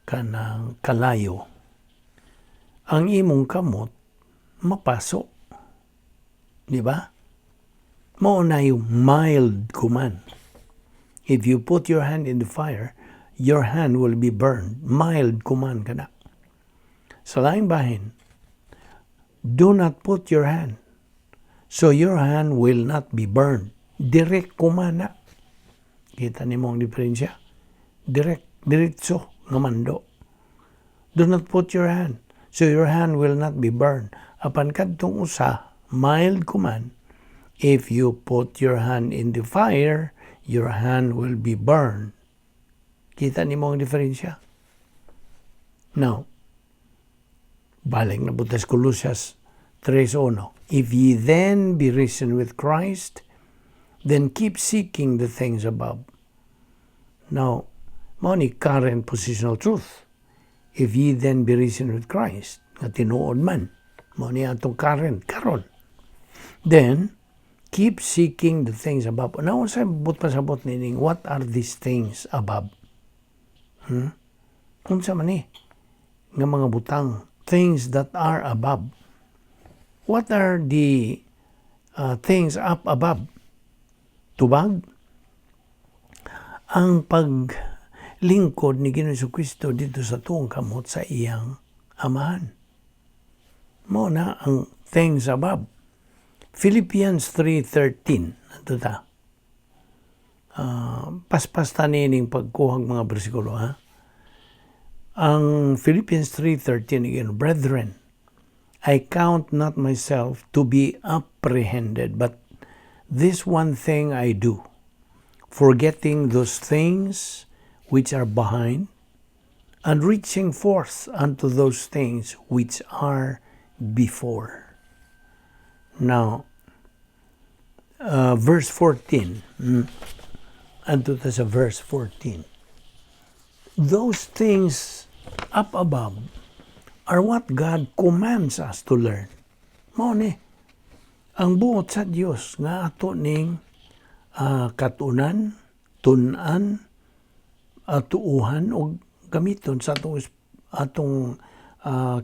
kanang kalayo, ang imong kamot mapaso. Di ba? Mao na yung mild command. If you put your hand in the fire, your hand will be burned. Mild command ka na. Sa laing bahin, do not put your hand, so your hand will not be burned. Direct command na. Kita ni mo ang diferensya? Diretso nga mando. Do not put your hand, so your hand will not be burned. Apan kadtong usa, mild command. If you put your hand in the fire, your hand will be burned. Kita ni mo ang diferensya? Now, balik na butas Colossians 3:1. If ye then be risen with Christ, then keep seeking the things above. Now, mao ni current positional truth. If ye then be risen with Christ, nga tinuod man, mao ni atong current karon. Then keep seeking the things above. Now, sa pasabot nining, what are these things above? Unsa man nga mga butang, things that are above. What are the things up above? Tubag? Ang paglingkod ni Ginoong Jesucristo dito sa tuong kamot sa iyang amahan. Mo na ang things above. Philippians 3:13. Ito ta. Paspas tanining pagkuhag mga bersikulo, ha? Ang Philippians 3:13 again, brethren, I count not myself to be apprehended, but this one thing I do, forgetting those things which are behind, and reaching forth unto those things which are before. Now, verse 14, unto sa verse 14, those things up above are what God commands us to learn. Mao ni ang buot sa Dios nga ato ning katunan, tun-an, tuuhan o gamiton sa atong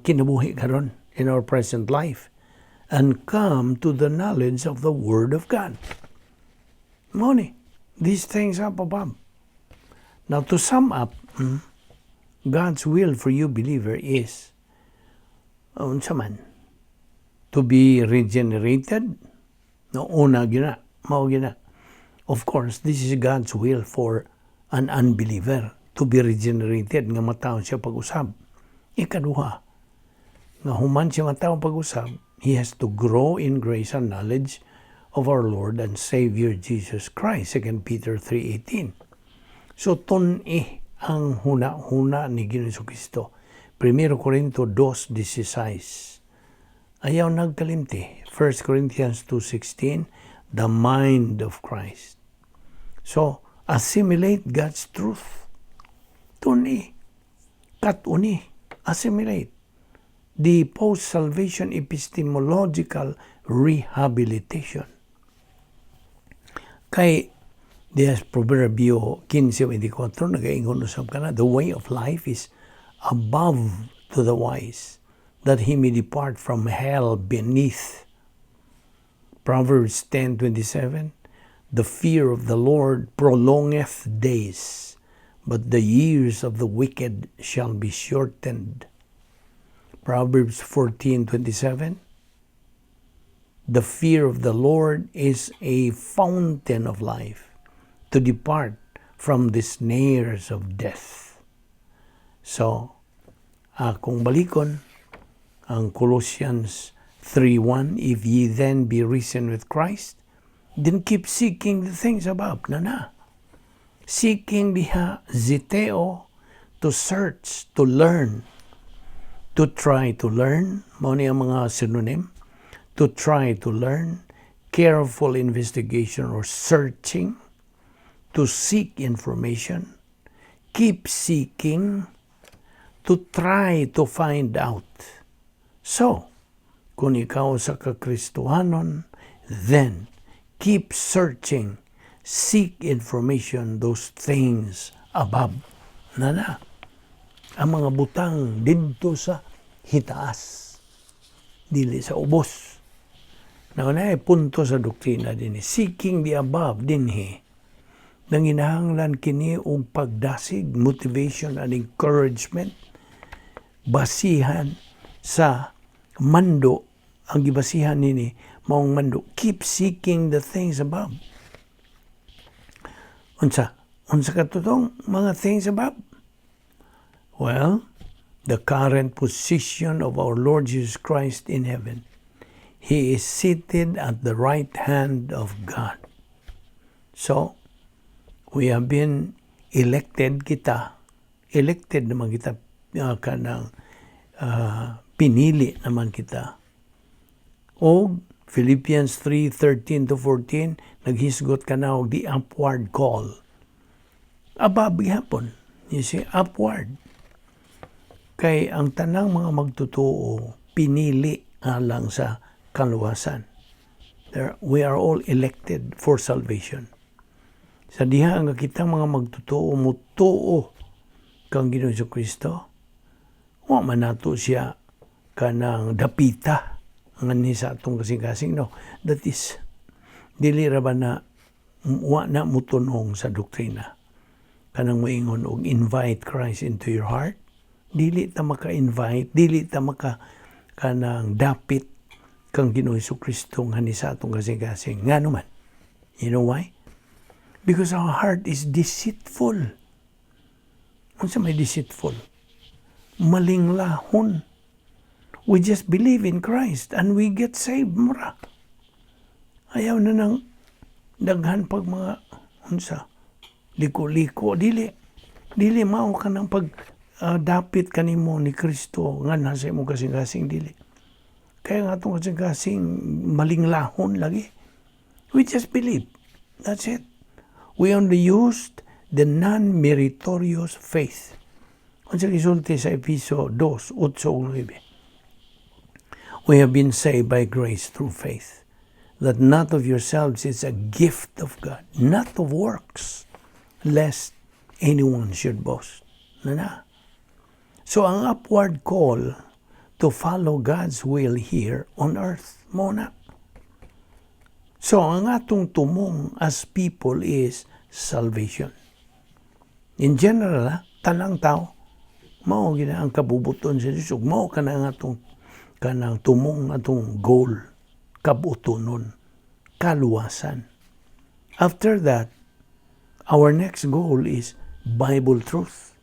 kinabuhi karon in our present life and come to the knowledge of the Word of God. Mao ni these things up above. Now, to sum up, God's will for you, believer, is unsa man, to be regenerated. No, una gina, mao gina. Of course, this is God's will for an unbeliever, to be regenerated, nga mataon siya pag-usab. Ikaduha, nga human siya mataon pag-usab, he has to grow in grace and knowledge of our Lord and Savior Jesus Christ, 2 Peter 3:18. So, ang huna-huna ni Ginoong Jesucristo. 1 Corinto 2:16. Ayaw nagkalimti. 1 Corinthians 2:16, the mind of Christ. So, assimilate God's truth. Katuni, assimilate the post-salvation epistemological rehabilitation. Kay Dias Proverbio 15:24, nagaingon usab ka na, the way of life is above to the wise, that he may depart from hell beneath. Proverbs 10:27, the fear of the Lord prolongeth days, but the years of the wicked shall be shortened. Proverbs 14:27, the fear of the Lord is a fountain of life, to depart from the snares of death. So, kung balikon, ang Colossians 3:1, if ye then be risen with Christ, then keep seeking the things above. Seeking diha zeteo, to search, to learn, to try to learn. Mao ni ang mga synonym. To try to learn, careful investigation or searching, to seek information, keep seeking, to try to find out. So, kung ikaw sa kakristohanon, then keep searching, seek information, those things above. Ang mga butang dito sa hitaas, dili sa ubos. Na punto sa doktrina din, seeking the above dinhi. Nanginahanglan kini og pagdasig, motivation and encouragement, basihan sa mando. Ang gibasihan nini maong mando, keep seeking the things above. Unsa katutong mga things above? Well, the current position of our Lord Jesus Christ in heaven. He is seated at the right hand of God. So, we have been elected naman kita pinili naman kita. O Philippians 3:13-14, naghisgot ka na og the upward call. Above gihapon. You see, upward. Kay ang tanang mga magtutuo, pinili alang sa kaluwasan. We are all elected for salvation. Sa diha nga kitang mga magtutuo, mutuo kang Ginoong Kristo, wa man nato siya kanang dapita ngani sa atong kasing-kasing. No, that is dili ra ba na wa na mutunong sa doktrina kanang moingon og invite Christ into your heart. Dili ta maka-invite, dili ta maka kanang dapit kang Ginoong Kristo ngani sa atong kasing-kasing. Ngano man? You know why? Because our heart is deceitful. Unsa may deceitful? Malinglahon. We just believe in Christ and we get saved, mura. Ayaw na nang daghan pag mga liko-liko. Dili mao ka nang pag dapit kanimo ni Kristo nga nasa imong kasing-kasing dili. Kaya nga itong kasing malinglahon lagi. We just believe. That's it. We only used the non-meritorious faith. Kung sa isulti sa Efeso 2:8-9, we have been saved by grace through faith, that not of yourselves is a gift of God, not of works, lest anyone should boast. So ang upward call to follow God's will here on earth. Muna. So, ang atong tumong as people is salvation. In general, tanang tao, mao gina ang kabubuton sa Diyos. Mao ka na ang atong kanang tumong atong goal, kabutonon, kaluwasan. After that, our next goal is Bible truth.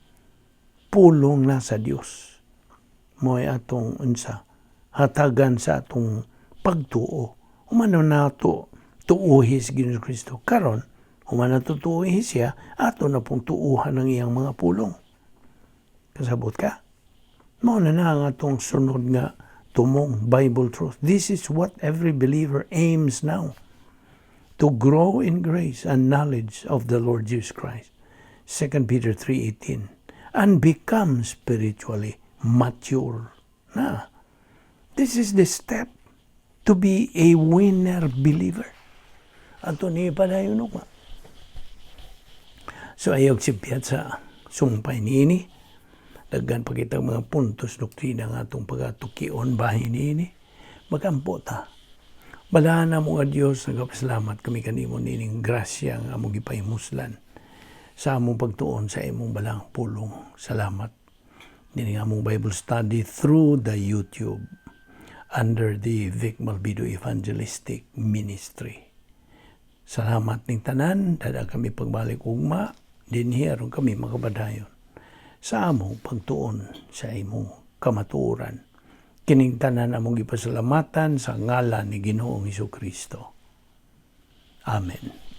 Pulong na sa Diyos. Mo'y atong hatagan sa atong pagtuo. Umano na ito tuuhis Ginoong Kristo. Karon, umano ito tuuhis siya, ato na pong tuuhan ng iyang mga pulong. Kasabot ka? Mao na ang atong sunod nga tumong Bible truth. This is what every believer aims now. To grow in grace and knowledge of the Lord Jesus Christ. 2 Peter 3:18. And become spiritually mature. This is the step to be a winner believer. Ato ni padayon nga. So ayog sipyat sa sumpay niini. Daghan pa kitang mga puntos doktrina nga atong pagatukion bahin niini. Magampo ta. Balahan na mo nga Diyos, nagapasalamat kami kanimo nining grasya nga among gipahimuslan sa among pagtuon sa imong balang pulong. Salamat. Dini nga among Bible study through the YouTube under the Vic Malvido Evangelistic Ministry. Salamat ning tanan, dada kami pagbalik ugma, dinhi aron kami makabadayon sa among pagtuon sa imong kamatuoran. Kining tanan among gipasalamatan sa ngalan ni Ginoong Hesukristo. Amen.